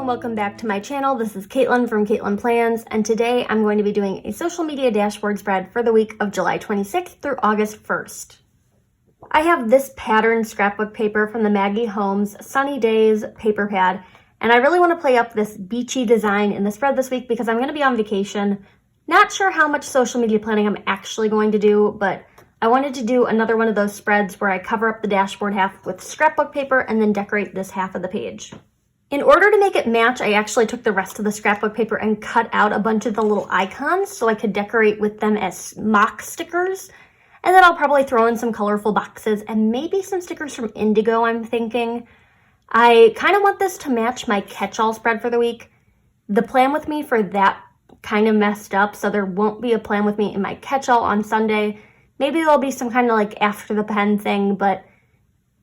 and welcome back to my channel. This is Caitlin from Caitlin Plans, and today I'm going to be doing a social media dashboard spread for the week of July 26th through August 1st. I have this patterned scrapbook paper from the Maggie Holmes Sunny Days paper pad, and I really want to play up this beachy design in the spread this week because I'm going to be on vacation. Not sure how much social media planning I'm actually going to do, but I wanted to do another one of those spreads where I cover up the dashboard half with scrapbook paper and then decorate this half of the page. In order to make it match, I actually took the rest of the scrapbook paper and cut out a bunch of the little icons so I could decorate with them as mock stickers. And then I'll probably throw in some colorful boxes and maybe some stickers from Indigo, I'm thinking. I kind of want this to match my catch-all spread for the week. The plan with me for that kind of messed up, so there won't be a plan with me in my catch-all on Sunday. Maybe there'll be some kind of like after the pen thing, but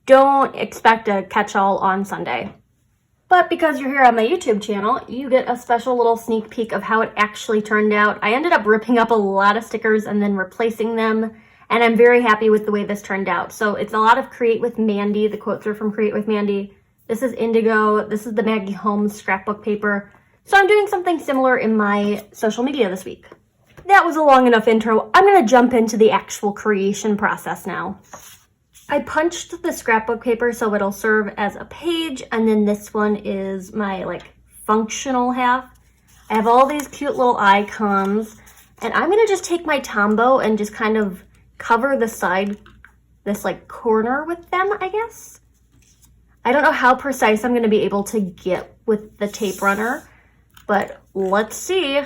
don't expect a catch-all on Sunday. But because you're here on my YouTube channel, you get a special little sneak peek of how it actually turned out. I ended up ripping up a lot of stickers and then replacing them, and I'm very happy with the way this turned out. So it's a lot of Create with Mandy. The quotes are from Create with Mandy. This is Indigo. This is the Maggie Holmes scrapbook paper. So I'm doing something similar in my social media this week. That was a long enough intro. I'm going to jump into the actual creation process now. I punched the scrapbook paper so it'll serve as a page, and then this one is my functional half. I have all these cute little icons, and I'm gonna just take my Tombow and just kind of cover the side, this corner with them, I guess. I don't know how precise I'm gonna be able to get with the tape runner, but let's see.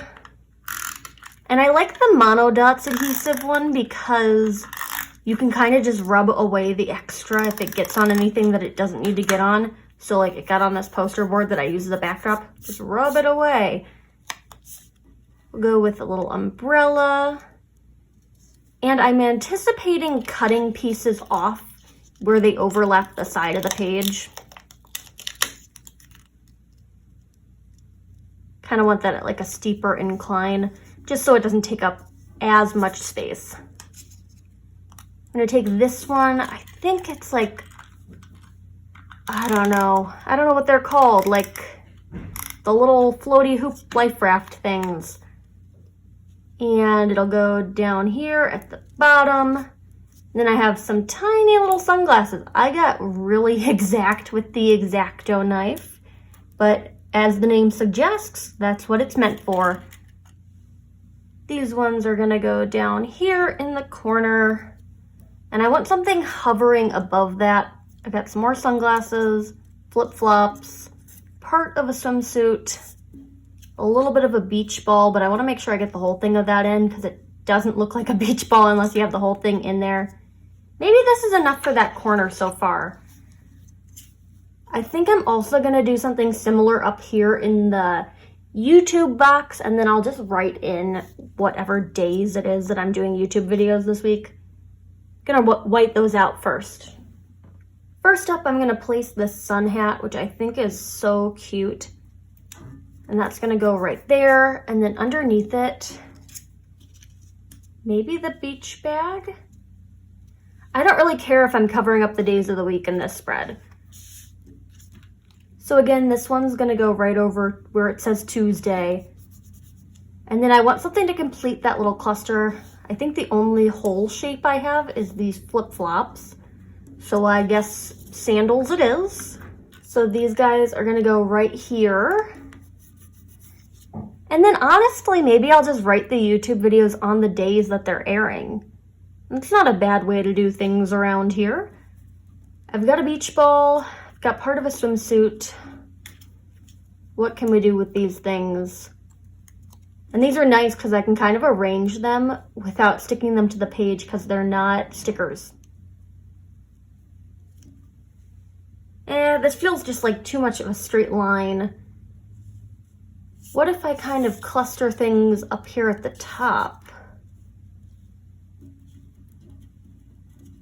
And I like the Mono Dots adhesive one because you can kind of just rub away the extra if it gets on anything that it doesn't need to get on. So it got on this poster board that I use as a backdrop. Just rub it away. We'll go with a little umbrella. And I'm anticipating cutting pieces off where they overlap the side of the page. Kind of want that at a steeper incline, just so it doesn't take up as much space. I'm gonna take this one. I think it's I don't know what they're called, the little floaty hoop life raft things. And it'll go down here at the bottom. And then I have some tiny little sunglasses. I got really exact with the X-Acto knife, but as the name suggests, that's what it's meant for. These ones are gonna go down here in the corner. And I want something hovering above that. I've got some more sunglasses, flip-flops, part of a swimsuit, a little bit of a beach ball, but I want to make sure I get the whole thing of that in because it doesn't look like a beach ball unless you have the whole thing in there. Maybe this is enough for that corner so far. I think I'm also going to do something similar up here in the YouTube box, and then I'll just write in whatever days it is that I'm doing YouTube videos this week. Gonna white those out first. First up, I'm gonna place this sun hat, which I think is so cute. And that's gonna go right there. And then underneath it, maybe the beach bag. I don't really care if I'm covering up the days of the week in this spread. So again, this one's gonna go right over where it says Tuesday. And then I want something to complete that little cluster. I think the only whole shape I have is these flip-flops. So I guess sandals it is. So these guys are gonna go right here. And then honestly, maybe I'll just write the YouTube videos on the days that they're airing. It's not a bad way to do things around here. I've got a beach ball, I've got part of a swimsuit. What can we do with these things? And these are nice because I can kind of arrange them without sticking them to the page because they're not stickers. And this feels just like too much of a straight line. What if I kind of cluster things up here at the top?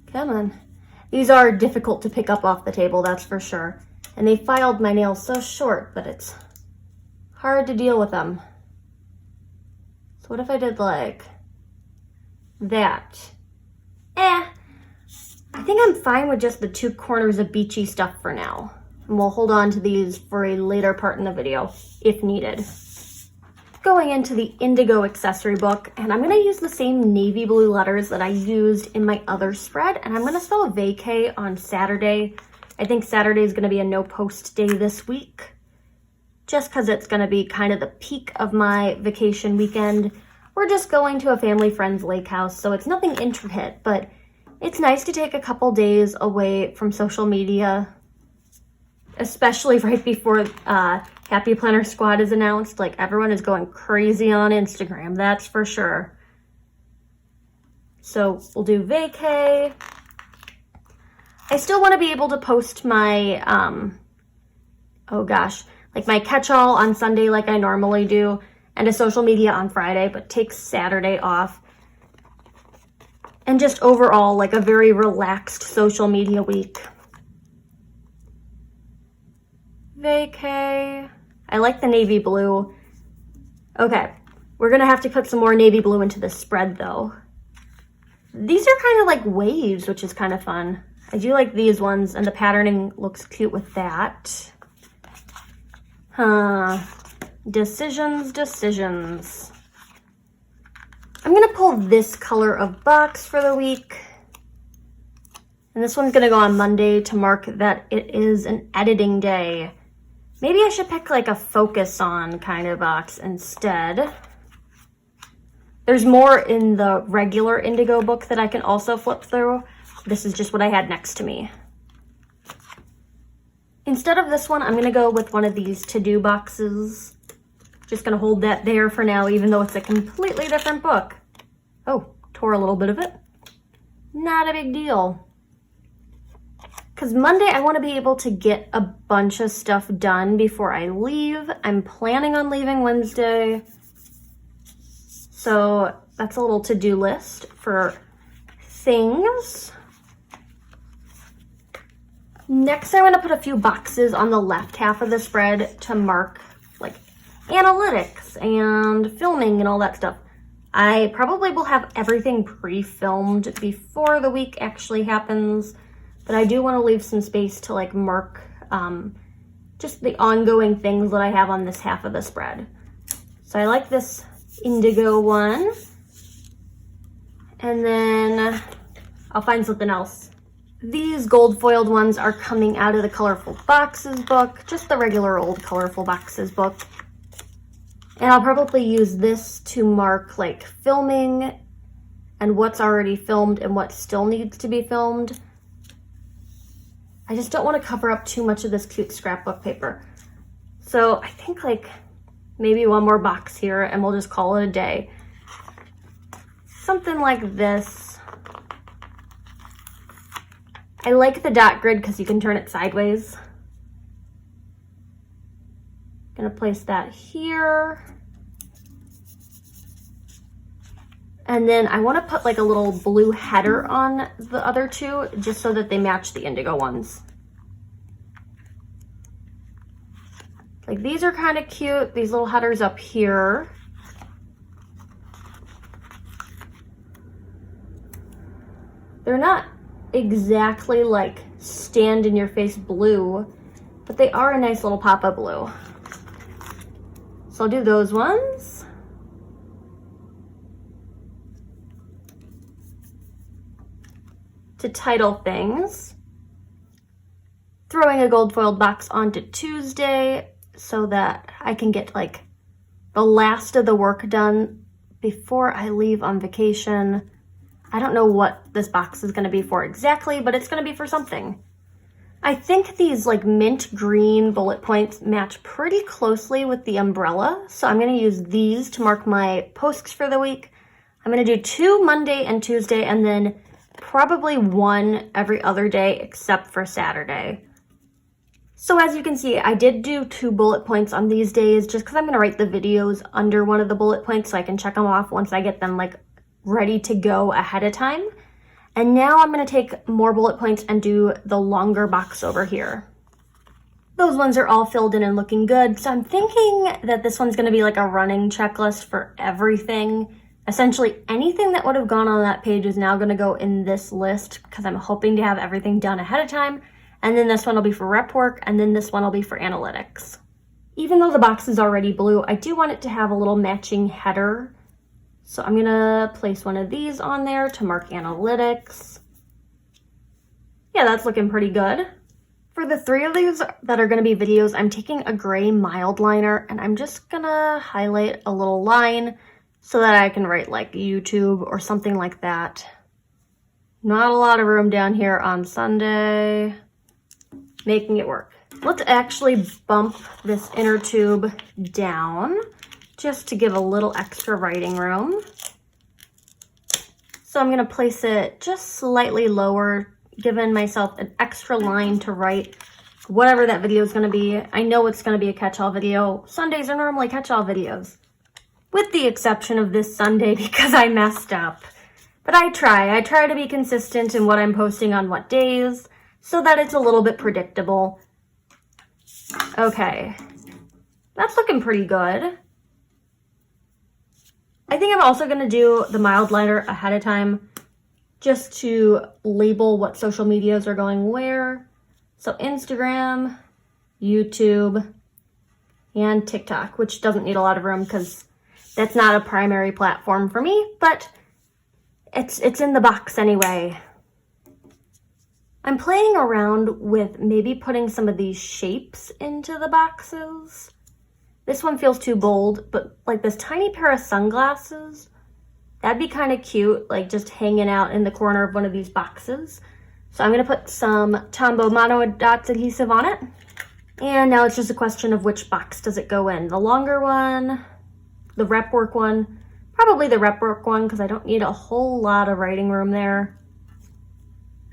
Come on. These are difficult to pick up off the table, that's for sure. And they filed my nails so short, but it's hard to deal with them. So what if I did that? I think I'm fine with just the two corners of beachy stuff for now. And we'll hold on to these for a later part in the video if needed. Going into the indigo accessory book, and I'm going to use the same navy blue letters that I used in my other spread, and I'm going to spell vacay on Saturday. I think Saturday is going to be a no post day this week, just because it's going to be kind of the peak of my vacation weekend. We're just going to a family friend's lake house, so it's nothing intricate, but it's nice to take a couple days away from social media, especially right before Happy Planner Squad is announced. Like, everyone is going crazy on Instagram, that's for sure. So we'll do vacay. I still want to be able to post my, like my catch-all on Sunday like I normally do, and a social media on Friday, but take Saturday off. And just overall, like a very relaxed social media week. Vacay. I like the navy blue. Okay, we're gonna have to put some more navy blue into this spread though. These are kind of like waves, which is kind of fun. I do like these ones, and the patterning looks cute with that. Decisions. I'm gonna pull this color of box for the week. And this one's gonna go on Monday to mark that it is an editing day. Maybe I should pick like a focus on kind of box instead. There's more in the regular indigo book that I can also flip through. This is just what I had next to me. Instead of this one, I'm gonna go with one of these to-do boxes. Just gonna hold that there for now, even though it's a completely different book. Oh, tore a little bit of it. Not a big deal. Because Monday, I want to be able to get a bunch of stuff done before I leave. I'm planning on leaving Wednesday. So that's a little to-do list for things. Next, I want to put a few boxes on the left half of the spread to mark like analytics and filming and all that stuff. I probably will have everything pre-filmed before the week actually happens. But I do want to leave some space to like mark just the ongoing things that I have on this half of the spread. So I like this indigo one. And then I'll find something else. These gold foiled ones are coming out of the Colorful Boxes book, just the regular old Colorful Boxes book. And I'll probably use this to mark like filming and what's already filmed and what still needs to be filmed. I just don't want to cover up too much of this cute scrapbook paper. So I think like maybe one more box here and we'll just call it a day. Something like this. I like the dot grid because you can turn it sideways. Gonna place that here. And then I want to put like a little blue header on the other two just so that they match the indigo ones. Like these are kind of cute, these little headers up here. They're not exactly like stand in your face blue, but they are a nice little pop of blue. So I'll do those ones. To title things, throwing a gold foiled box onto Tuesday so that I can get like the last of the work done before I leave on vacation. I don't know what this box is going to be for exactly, but it's going to be for something. I think these like mint green bullet points match pretty closely with the umbrella, so I'm going to use these to mark my posts for the week. I'm going to do 2 Monday and Tuesday, and then probably 1 every other day except for Saturday. So as you can see, I did do 2 bullet points on these days just because I'm going to write the videos under one of the bullet points so I can check them off once I get them like ready to go ahead of time. And now I'm going to take more bullet points and do the longer box over here. Those ones are all filled in and looking good. So I'm thinking that this one's going to be like a running checklist for everything. Essentially anything that would have gone on that page is now going to go in this list because I'm hoping to have everything done ahead of time. and then this one will be for rep work, and then this one will be for analytics. Even though the box is already blue, I do want it to have a little matching header. So I'm gonna place one of these on there to mark analytics. Yeah, that's looking pretty good. For the 3 of these that are gonna be videos, I'm taking a gray mild liner and I'm just gonna highlight a little line so that I can write like YouTube or something like that. Not a lot of room down here on Sunday. Making it work. Let's actually bump this inner tube down just to give a little extra writing room. So I'm gonna place it just slightly lower, giving myself an extra line to write whatever that video is gonna be. I know it's gonna be a catch-all video. Sundays are normally catch-all videos, with the exception of this Sunday because I messed up. But I try to be consistent in what I'm posting on what days so that it's a little bit predictable. Okay, that's looking pretty good. I think I'm also gonna do the mild liner ahead of time just to label what social medias are going where. So Instagram, YouTube, and TikTok, which doesn't need a lot of room because that's not a primary platform for me, but it's in the box anyway. I'm playing around with maybe putting some of these shapes into the boxes. This one feels too bold, but like this tiny pair of sunglasses, that'd be kind of cute, like just hanging out in the corner of one of these boxes. So I'm gonna put some Tombow Mono Dots adhesive on it. And now it's just a question of which box does it go in. The longer one, the rep work one, probably the rep work one because I don't need a whole lot of writing room there.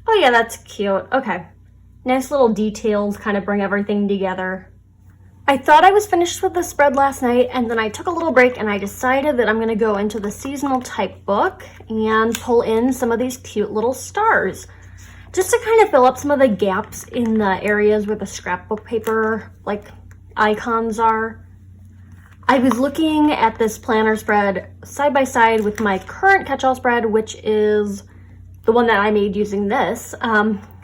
Oh yeah, that's cute. Okay. Nice little details kind of bring everything together. I thought I was finished with the spread last night and then I took a little break and I decided that I'm gonna go into the seasonal type book and pull in some of these cute little stars just to kind of fill up some of the gaps in the areas where the scrapbook paper like icons are. I was looking at this planner spread side by side with my current catch-all spread, which is the one that I made using this,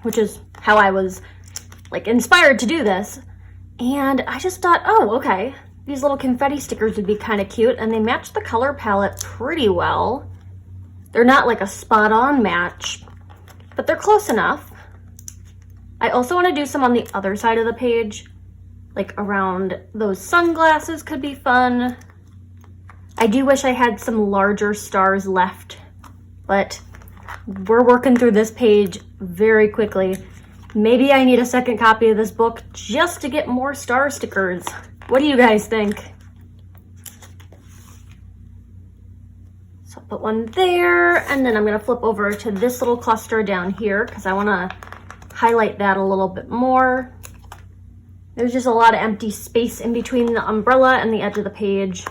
which is how I was like inspired to do this. And I just thought, oh, okay, these little confetti stickers would be kind of cute and they match the color palette pretty well. They're not like a spot on match, but they're close enough. I also want to do some on the other side of the page, like around those sunglasses could be fun. I do wish I had some larger stars left, but we're working through this page very quickly. Maybe I need a second copy of this book just to get more star stickers. What do you guys think? So I'll put one there, and then I'm gonna flip over to this little cluster down here because I wanna highlight that a little bit more. There's just a lot of empty space in between the umbrella and the edge of the page.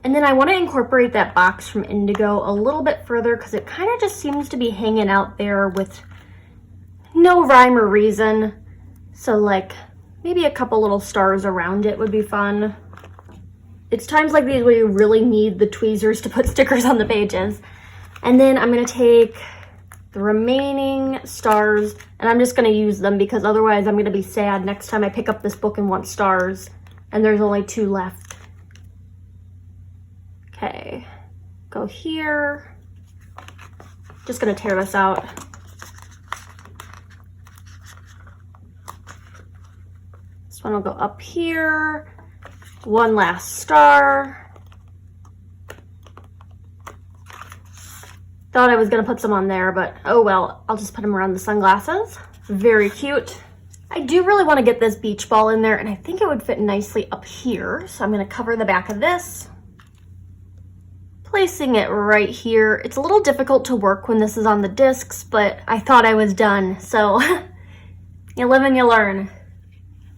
And then I want to incorporate that box from Indigo a little bit further because it kind of just seems to be hanging out there with no rhyme or reason. So like maybe a couple little stars around it would be fun. It's times like these where you really need the tweezers to put stickers on the pages. And then I'm going to take the remaining stars and I'm just going to use them because otherwise I'm going to be sad next time I pick up this book and want stars and there's only 2 left. Okay, go here. Just gonna tear this out. This one will go up here. One last star. Thought I was gonna put some on there, but oh well, I'll just put them around the sunglasses. Very cute. I do really want to get this beach ball in there and I think it would fit nicely up here. So I'm gonna cover the back of this. Placing it right here. It's a little difficult to work when this is on the discs, but I thought I was done. So you live and you learn.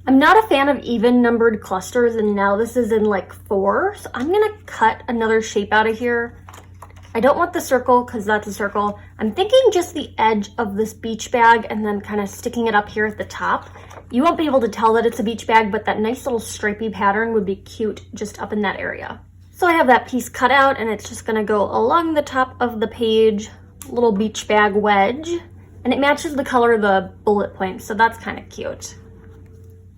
I'm not a fan of even numbered clusters and now this is in like 4. So I'm gonna cut another shape out of here. I don't want the circle because that's a circle. I'm thinking just the edge of this beach bag and then kind of sticking it up here at the top. You won't be able to tell that it's a beach bag, but that nice little stripy pattern would be cute just up in that area. So I have that piece cut out and it's just gonna go along the top of the page, little beach bag wedge. And it matches the color of the bullet points, so that's kind of cute.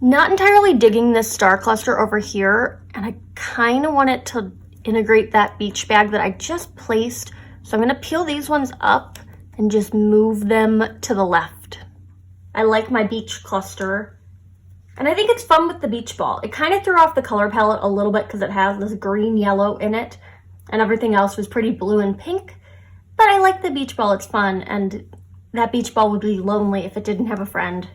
Not entirely digging this star cluster over here, and I kind of want it to integrate that beach bag that I just placed. So I'm going to peel these ones up and just move them to the left. I like my beach cluster. And I think it's fun with the beach ball. It kind of threw off the color palette a little bit because it has this green yellow in it, and everything else was pretty blue and pink. But I like the beach ball, it's fun, and that beach ball would be lonely if it didn't have a friend.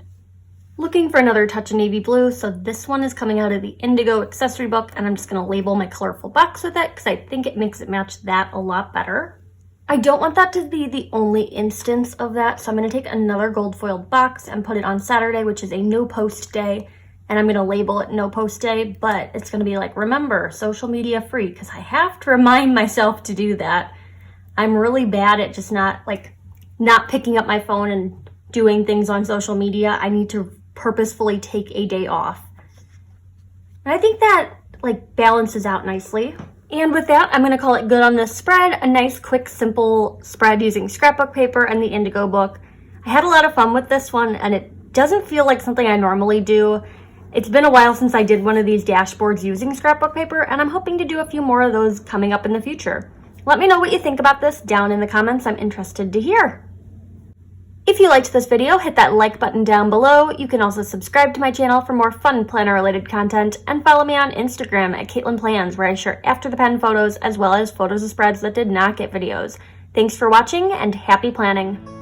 Looking for another touch of navy blue, so this one is coming out of the Indigo accessory book, and I'm just going to label my colorful box with it because I think it makes it match that a lot better. I don't want that to be the only instance of that, so I'm going to take another gold foiled box and put it on Saturday, which is a no post day, and I'm going to label it no post day, but it's going to be like, remember, social media free, because I have to remind myself to do that. I'm really bad at just not picking up my phone and doing things on social media. I need to purposefully take a day off. And I think that balances out nicely. And with that, I'm going to call it good on this spread. A nice, quick, simple spread using scrapbook paper and the Indigo book. I had a lot of fun with this one, and it doesn't feel like something I normally do. It's been a while since I did one of these dashboards using scrapbook paper, and I'm hoping to do a few more of those coming up in the future. Let me know what you think about this down in the comments. I'm interested to hear. If you liked this video, hit that like button down below. You can also subscribe to my channel for more fun planner-related content, and follow me on Instagram at Caitlin Plans, where I share after the pen photos as well as photos of spreads that did not get videos. Thanks for watching, and happy planning!